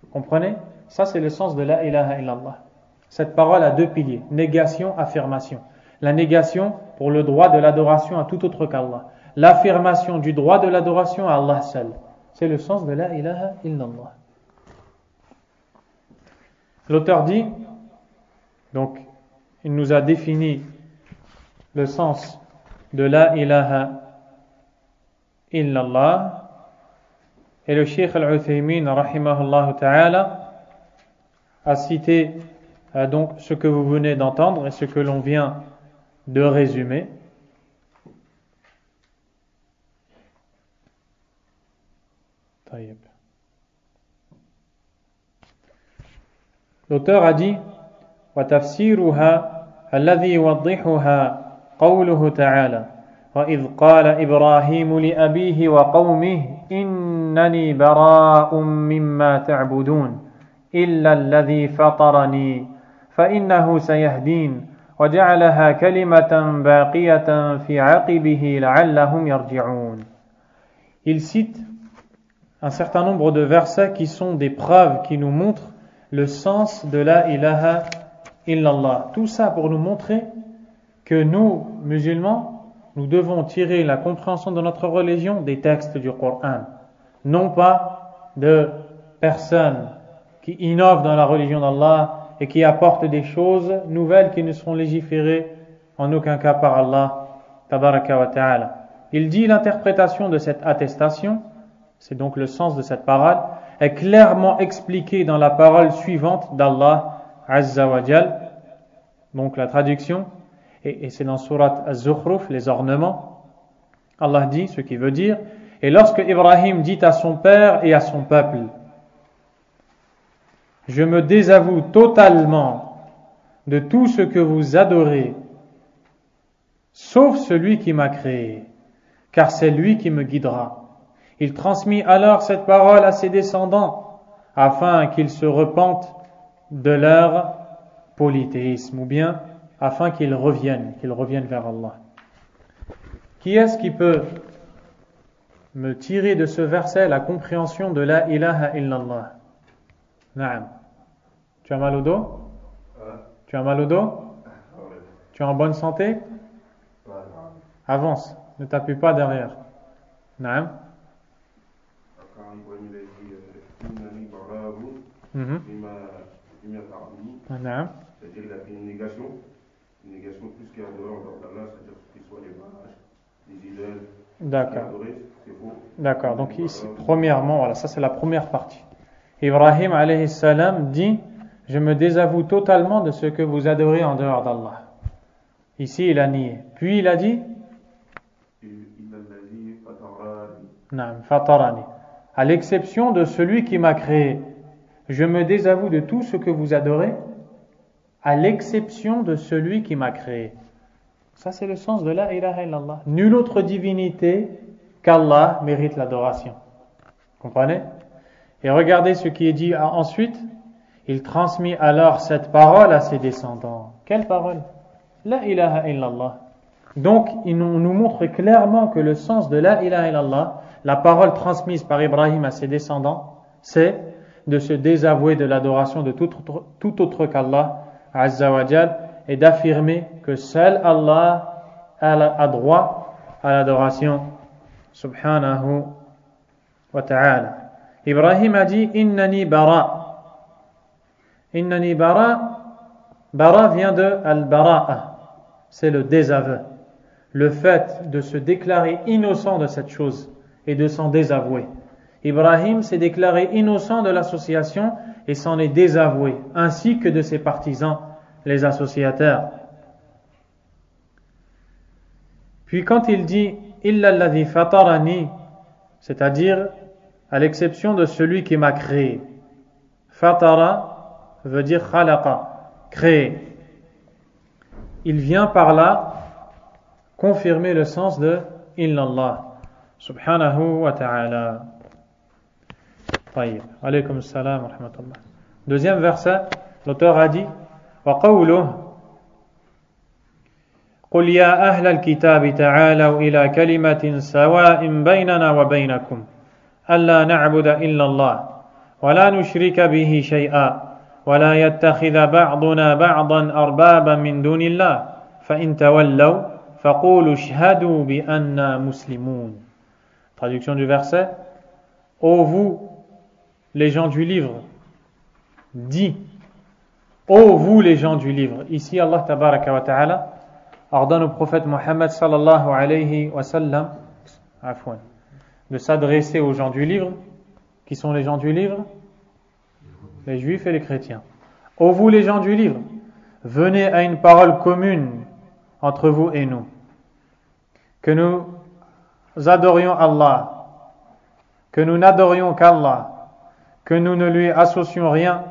B: Vous comprenez? Ça, c'est le sens de la ilaha illallah. Cette parole a deux piliers, négation, affirmation. La négation pour le droit de l'adoration à tout autre qu'Allah. L'affirmation du droit de l'adoration à Allah seul. C'est le sens de la ilaha illallah. L'auteur dit, donc, il nous a défini le sens de la ilaha illallah. Et le Cheikh Al-Uthaymin, rahimahullah ta'ala, a cité donc ce que vous venez d'entendre et ce que l'on vient de résumer. L'auteur a dit وتفسيرها الذي يوضحها قوله تعالى وإذ قال إبراهيم لأبيه وقومه إنني براء مما تعبدون إلا الذي فطرني فإنه سيهدين وجعلها كلمة باقية في عقبه لعلهم يرجعون. Il cite un certain nombre de versets qui sont des preuves qui nous montrent le sens de la ilaha illallah. Tout ça pour nous montrer que nous, musulmans, nous devons tirer la compréhension de notre religion des textes du Coran, non pas de personnes qui innovent dans la religion d'Allah et qui apportent des choses nouvelles qui ne seront légiférées en aucun cas par Allah tabaraka wa ta'ala. Il dit l'interprétation de cette attestation, c'est donc le sens de cette parole, est clairement expliqué dans la parole suivante d'Allah Azza wa Jal. Donc la traduction, et c'est dans Surat Az-Zukhruf, les ornements. Allah dit, ce qui veut dire, et lorsque Ibrahim dit à son père et à son peuple, je me désavoue totalement de tout ce que vous adorez, sauf celui qui m'a créé, car c'est lui qui me guidera. Il transmit alors cette parole à ses descendants, afin qu'ils se repentent de leur polythéisme, ou bien afin qu'ils reviennent vers Allah. Qui est-ce qui peut me tirer de ce verset la compréhension de la ilaha illallah? Naam. Tu as mal au dos? Tu as mal au dos? Tu es en bonne santé? Avance, ne t'appuie pas derrière. Naam. Naam.
H: C'est-à-dire qu'il a fait une négation plus qu'il y a dehors d'Allah, c'est-à-dire qu'il soit les barrages, les idoles,
B: d'accord.
H: C'est faux.
B: D'accord, donc ici, premièrement, voilà, ça c'est la première partie. Ibrahim alayhi salam dit, je me désavoue totalement de ce que vous adorez en dehors d'Allah. Ici il a nié. Puis il a dit, Naam, fatarani. À l'exception de celui qui m'a créé, je me désavoue de tout ce que vous adorez, à l'exception de celui qui m'a créé. Ça c'est le sens de la ilaha illallah. Nulle autre divinité qu'Allah mérite l'adoration. Comprenez? Et regardez ce qui est dit ensuite. Il transmit alors cette parole à ses descendants. Quelle parole? La ilaha illallah. Donc il nous montre clairement que le sens de la ilaha illallah, la parole transmise par Ibrahim à ses descendants, c'est de se désavouer de l'adoration de tout autre qu'Allah Azza wa Jal, et d'affirmer que seul Allah a droit à l'adoration subhanahu wa ta'ala. Ibrahim a dit innani bara. Innani bara. Bara vient de al-bara'a, c'est le désaveu, le fait de se déclarer innocent de cette chose et de s'en désavouer. Ibrahim s'est déclaré innocent de l'association et s'en est désavoué, ainsi que de ses partisans, les associateurs. Puis quand il dit « Illa alladhi fatarani », c'est-à-dire à l'exception de celui qui m'a créé. Fatara veut dire khalaqa, créer. Il vient par là confirmer le sens de illallah subhanahu wa ta'ala. طيب. Alaykum salam wa rahmatullah. Deuxième verset, l'auteur a dit وقوله قل يا أهل الكتاب تعالوا إلى كلمة سواء بيننا وبينكم ألا نعبد إلا الله ولا نشرك به شيئا ولا يتخذ بعضنا بعضا أربابا من دون الله فإن تولوا فقولوا اشهدوا بأننا مسلمون. Traduction du verset. Ô vous, les gens du livre, dis, ô vous les gens du livre. Ici Allah tabaraka wa ta'ala ordonne au prophète Mohammed sallallahu alayhi wa sallam de s'adresser aux gens du livre. Qui sont les gens du livre? Les juifs et les chrétiens. Ô vous les gens du livre, venez à une parole commune entre vous et nous. Que nous adorions Allah, que nous n'adorions qu'Allah, que nous ne lui associons rien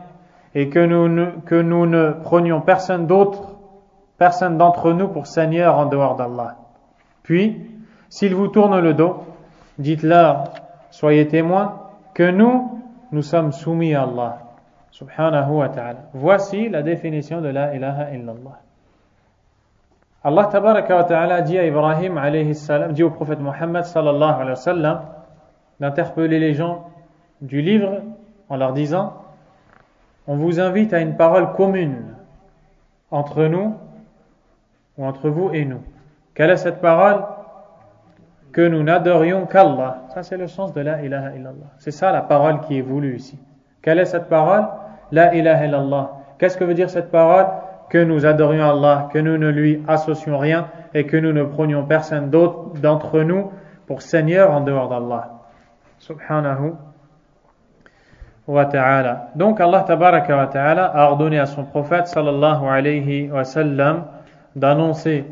B: et que nous ne prenions personne d'entre nous pour Seigneur en dehors d'Allah. Puis, s'ils vous tournent le dos, dites-leur, soyez témoins que nous sommes soumis à Allah, subhanahu wa ta'ala. Voici la définition de la ilaha illallah. Allah tabaraka wa ta'ala dit à Ibrahim alayhi salam, dit au prophète Mohammed sallallahu alayhi wa sallam, d'interpeller les gens du livre en leur disant, on vous invite à une parole commune entre nous ou entre vous et nous. Quelle est cette parole? Que nous n'adorions qu'Allah. Ça c'est le sens de la ilaha illallah. C'est ça la parole qui est voulue ici. Quelle est cette parole? La ilaha illallah. Qu'est-ce que veut dire cette parole? Que nous adorions Allah, que nous ne lui associons rien et que nous ne prenions personne d'autre d'entre nous pour Seigneur en dehors d'Allah. Subhanahu wa ta'ala. Donc Allah tabaraka wa ta'ala a ordonné à son prophète sallallahu alayhi wa sallam d'annoncer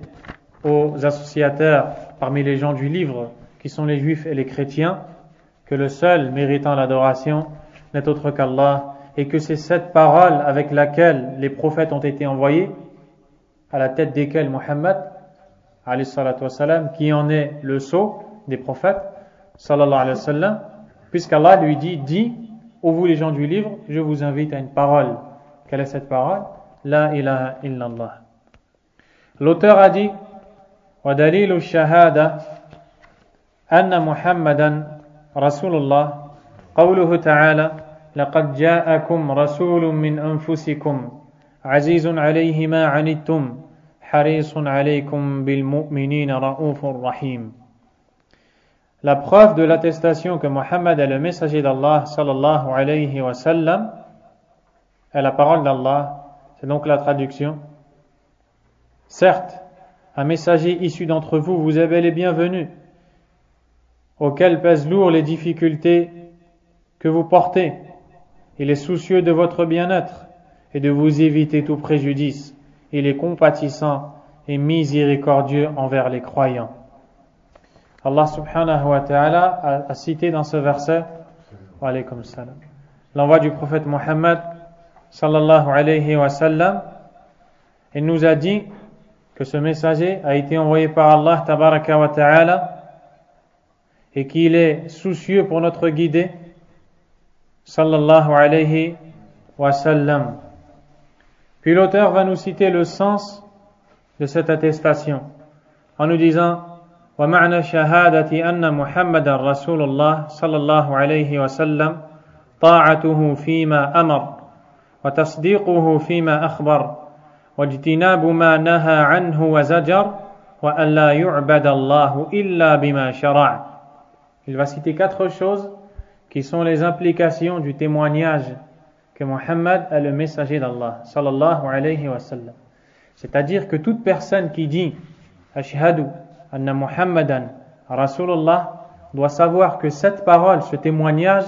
B: aux associateurs parmi les gens du livre, qui sont les juifs et les chrétiens, que le seul méritant l'adoration n'est autre qu'Allah, et que c'est cette parole avec laquelle les prophètes ont été envoyés, à la tête desquels Muhammad, alayhi salatu wassalam, qui en est le sceau des prophètes, sallallahu alayhi wa sallam, puisqu'Allah lui dit, ô vous les gens du livre, je vous invite à une parole. Quelle est cette parole? La ilaha illallah. L'auteur a dit, ودليل الشهادة أن محمدا رسول الله قوله تعالى لقد جاءكم رسول من أنفسكم عزيز عليه ما عنتم حريص عليكم بالمؤمنين رؤوف رحيم. La preuve de l'attestation que Mohammed est le messager d'Allah sallallahu alayhi wa sallam est la parole d'Allah, c'est donc la traduction. Certes, un messager issu d'entre vous vous est bel et bienvenu, auquel pèsent lourd les difficultés que vous portez. Il est soucieux de votre bien-être et de vous éviter tout préjudice. Il est compatissant et miséricordieux envers les croyants. Allah subhanahu wa ta'ala a cité dans ce verset wa alaykum salam, l'envoi du prophète Mohammed sallallahu alayhi wa sallam. Il nous a dit que ce messager a été envoyé par Allah tabaraka wa ta'ala et qu'il est soucieux pour notre guider sallallahu alayhi wa sallam. Puis l'auteur va nous citer le sens de cette attestation en nous disant ومعنى شهادة أن محمد رسول الله صلى الله عليه وسلم طاعته فيما أمر وتصديقه فيما أخبر واجتناب ما نهى عنه وزجر وأن لا يعبد الله إلا بما شرع. Il va citer 4 choses qui sont les implications du témoignage que Mohammed est le messager d'Allah sallallahu alayhi wa sallam. C'est-à-dire que toute personne qui dit Ashhadu anna Muhammadan Rasulullah doit savoir que cette parole, ce témoignage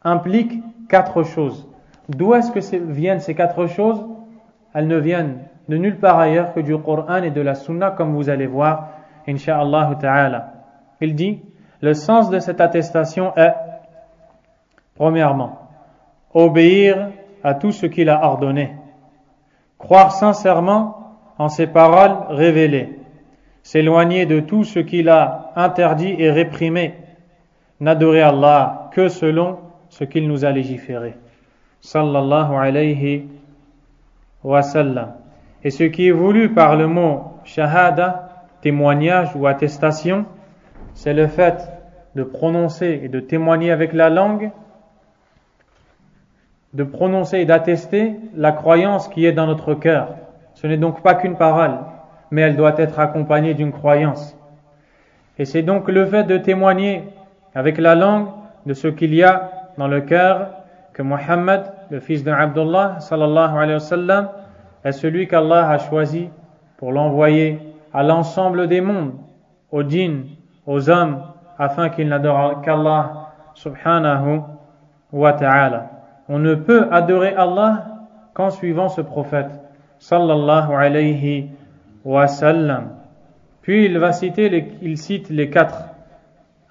B: implique 4 choses. D'où est-ce que viennent ces 4 choses? Elles ne viennent de nulle part ailleurs que du Coran et de la Sunna, comme vous allez voir, incha'Allah ta'ala. Il dit, le sens de cette attestation est, premièrement, obéir à tout ce qu'il a ordonné, croire sincèrement en ses paroles révélées, s'éloigner de tout ce qu'il a interdit et réprimé, n'adorer Allah que selon ce qu'il nous a légiféré. Sallallahu alayhi wa sallam. Et ce qui est voulu par le mot shahada, témoignage ou attestation, c'est le fait de prononcer et de témoigner avec la langue, de prononcer et d'attester la croyance qui est dans notre cœur. Ce n'est donc pas qu'une parole, mais elle doit être accompagnée d'une croyance. Et c'est donc le fait de témoigner avec la langue de ce qu'il y a dans le cœur que Muhammad, le fils d'Abdullah, sallallahu alayhi wa sallam, est celui qu'Allah a choisi pour l'envoyer à l'ensemble des mondes, aux djinns, aux hommes, afin qu'ils n'adorent qu'Allah subhanahu wa ta'ala. On ne peut adorer Allah qu'en suivant ce prophète sallallahu alayhi wa sallam. Puis il cite les 4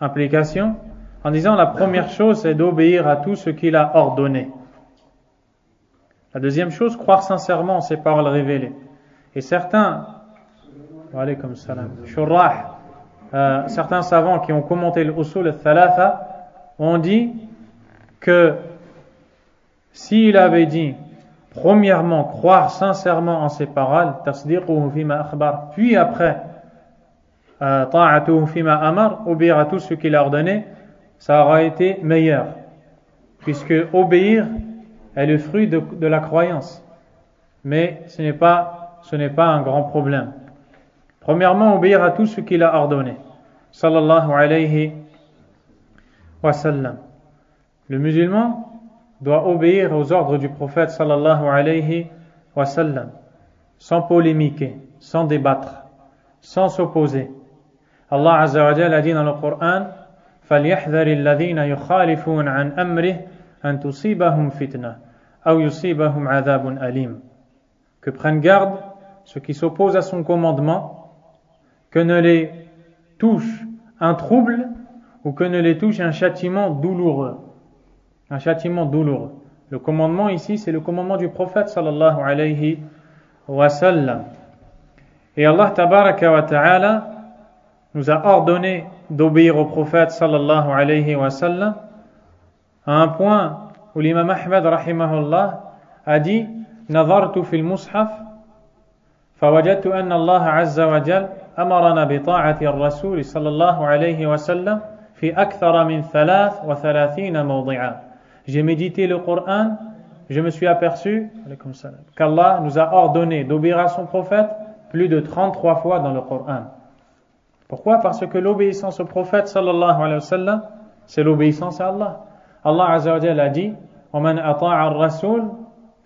B: implications en disant la première chose c'est d'obéir à tout ce qu'il a ordonné. La deuxième chose, croire sincèrement en ses paroles révélées. Et certains certains savants qui ont commenté l'usul al-thalatha ont dit que s'il avait dit premièrement croire sincèrement en ses paroles, tasdiquhu fima akhbar, puis après ta'atuhu fima amar, obéir à tout ce qu'il a ordonné, ça aura été meilleur, puisque obéir est le fruit de la croyance, mais ce n'est pas un grand problème. Premièrement, obéir à tout ce qu'il a ordonné, sallallahu alayhi wa sallam. Le musulman doit obéir aux ordres du prophète sallallahu alayhi wa sallam, sans polémiquer, sans débattre, sans s'opposer. Allah azza wa jalla a dit dans le Coran: فَلْيَحْذَرِ الَّذِينَ يُخَالِفُونَ عَنْ أَمْرِهِ أَنْ تُصِيبَهُمْ فِتْنَةٌ أَوْ يُصِيبَهُمْ عَذَابٌ أَلِيمٌ. Que prennent garde ceux qui s'opposent à son commandement, que ne les touche un trouble ou que ne les touche un châtiment douloureux. Un châtiment douloureux. Le commandement ici, c'est le commandement du prophète sallallahu alayhi wa sallam. Et Allah tabaraka wa ta'ala nous a ordonné d'obéir au prophète sallallahu alayhi wa sallam à un point où l'imam Ahmad rahimahullah a dit: نظرت في المصحف فوجدت أن الله عز وجل أمرنا بطاعة الرسول صلى الله عليه وسلم في أكثر من 33 موضعا. J'ai médité le Coran, je me suis aperçu qu'Allah nous a ordonné d'obéir à son prophète plus de 33 fois dans le Coran. Pourquoi? Parce que l'obéissance au prophète sallallahu alayhi wa sallam, c'est l'obéissance à Allah. Allah azza wa jalla a dit: وَمَنْ أَطَاعَ الرَّسُولِ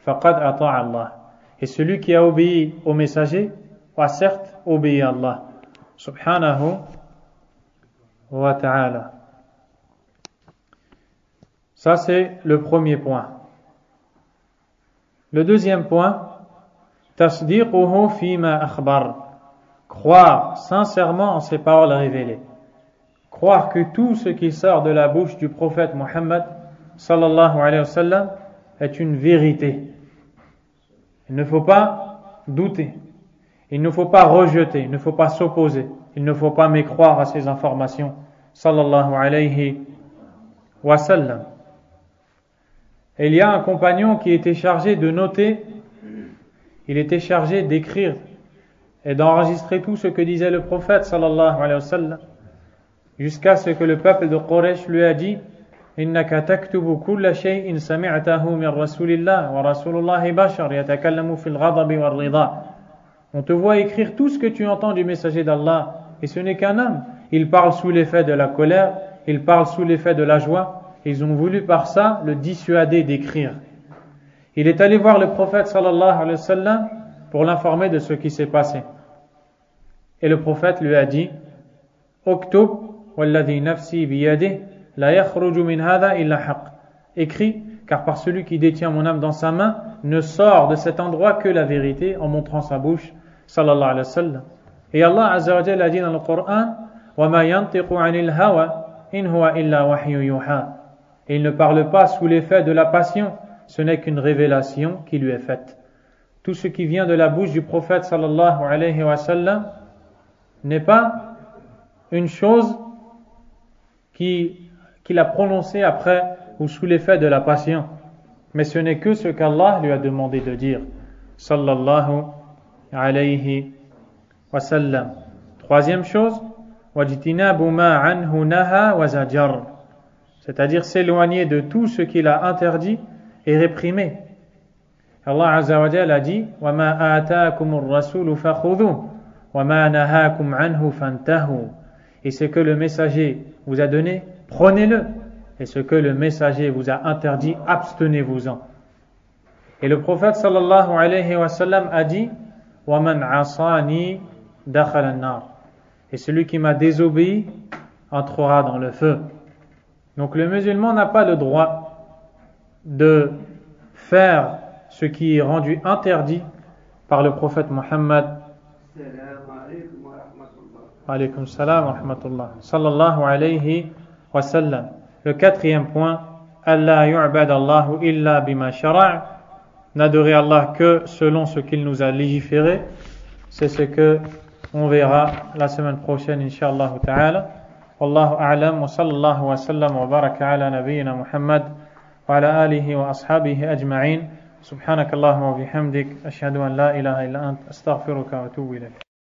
B: فَقَدْ أَطَاعَ اللَّهِ. Et celui qui a obéi au messager a certes obéi à Allah subhanahu wa ta'ala. Ça c'est le premier point. Le deuxième point, tasdiquhu fima akhbar, croire sincèrement en ses paroles révélées, croire que tout ce qui sort de la bouche du prophète Muhammad sallallahu alayhi wa sallam est une vérité. Il ne faut pas douter, il ne faut pas rejeter, il ne faut pas s'opposer, il ne faut pas mécroire à ces informations sallallahu alayhi wa sallam. Et il y a un compagnon qui était chargé de noter, il était chargé d'écrire et d'enregistrer tout ce que disait le prophète sallallahu alayhi wa sallam, jusqu'à ce que le peuple de Quraysh lui a dit: إنك تكتب كل شيء سمعته من رسول الله ورسول الله بشر يتكلم في الغضب والرضا. On te voit écrire tout ce que tu entends du messager d'Allah, et ce n'est qu'un homme. Il parle sous l'effet de la colère, il parle sous l'effet de la joie. Ils ont voulu par ça le dissuader d'écrire. Il est allé voir le prophète sallallahu alayhi wa sallam pour l'informer de ce qui s'est passé. Et le prophète lui a dit: Uktub walladhi nafsi biyadih la yakhruju min hadha illa haqq. Écrit, car par celui qui détient mon âme dans sa main, ne sort de cet endroit que la vérité, en montrant sa bouche, sallallahu alayhi wa sallam. Et Allah azza wa jalla a dit dans le Coran: wa ma yantiqu anil hawa in huwa illa wahyu yuha. Et il ne parle pas sous l'effet de la passion, ce n'est qu'une révélation qui lui est faite. Tout ce qui vient de la bouche du prophète sallallahu alayhi wa sallam n'est pas une chose qu'il a prononcée après ou sous l'effet de la passion, mais ce n'est que ce qu'Allah lui a demandé de dire sallallahu alayhi wa sallam. Troisième chose, wajtinabu ma anhu naha wa zajar, c'est-à-dire s'éloigner de tout ce qu'il a interdit et réprimé. Allah Azza wa Jalla a dit wa ma ataakumur rasulu fakhudhuhu wa ma nahakum anhu fantahu, et ce que le messager vous a donné, prenez-le, et ce que le messager vous a interdit, abstenez-vous-en. Et le prophète sallallahu alayhi wa sallam a dit wa man asani dakhala an-nar, et celui qui m'a désobéi entrera dans le feu. Donc le musulman n'a pas le droit de faire ce qui est rendu interdit par le prophète Muhammad alaykum salam wa rahmatullah sallallahu alayhi wa sallam. Le quatrième point, Allah yu'bad Allahu illa bima shara', n'adorer Allah que selon ce qu'il nous a légiféré. C'est ce que on verra la semaine prochaine inshallah ta'ala. Wallahu a'lam wa sallallahu wa sallam wa baraka ala nabiyyina Muhammad wa ala alihi wa ashabihi ajma'in. Subhanakallahumma wa bihamdik ashhadu an la ilaha illa ant astaghfiruka wa atubu ilayk.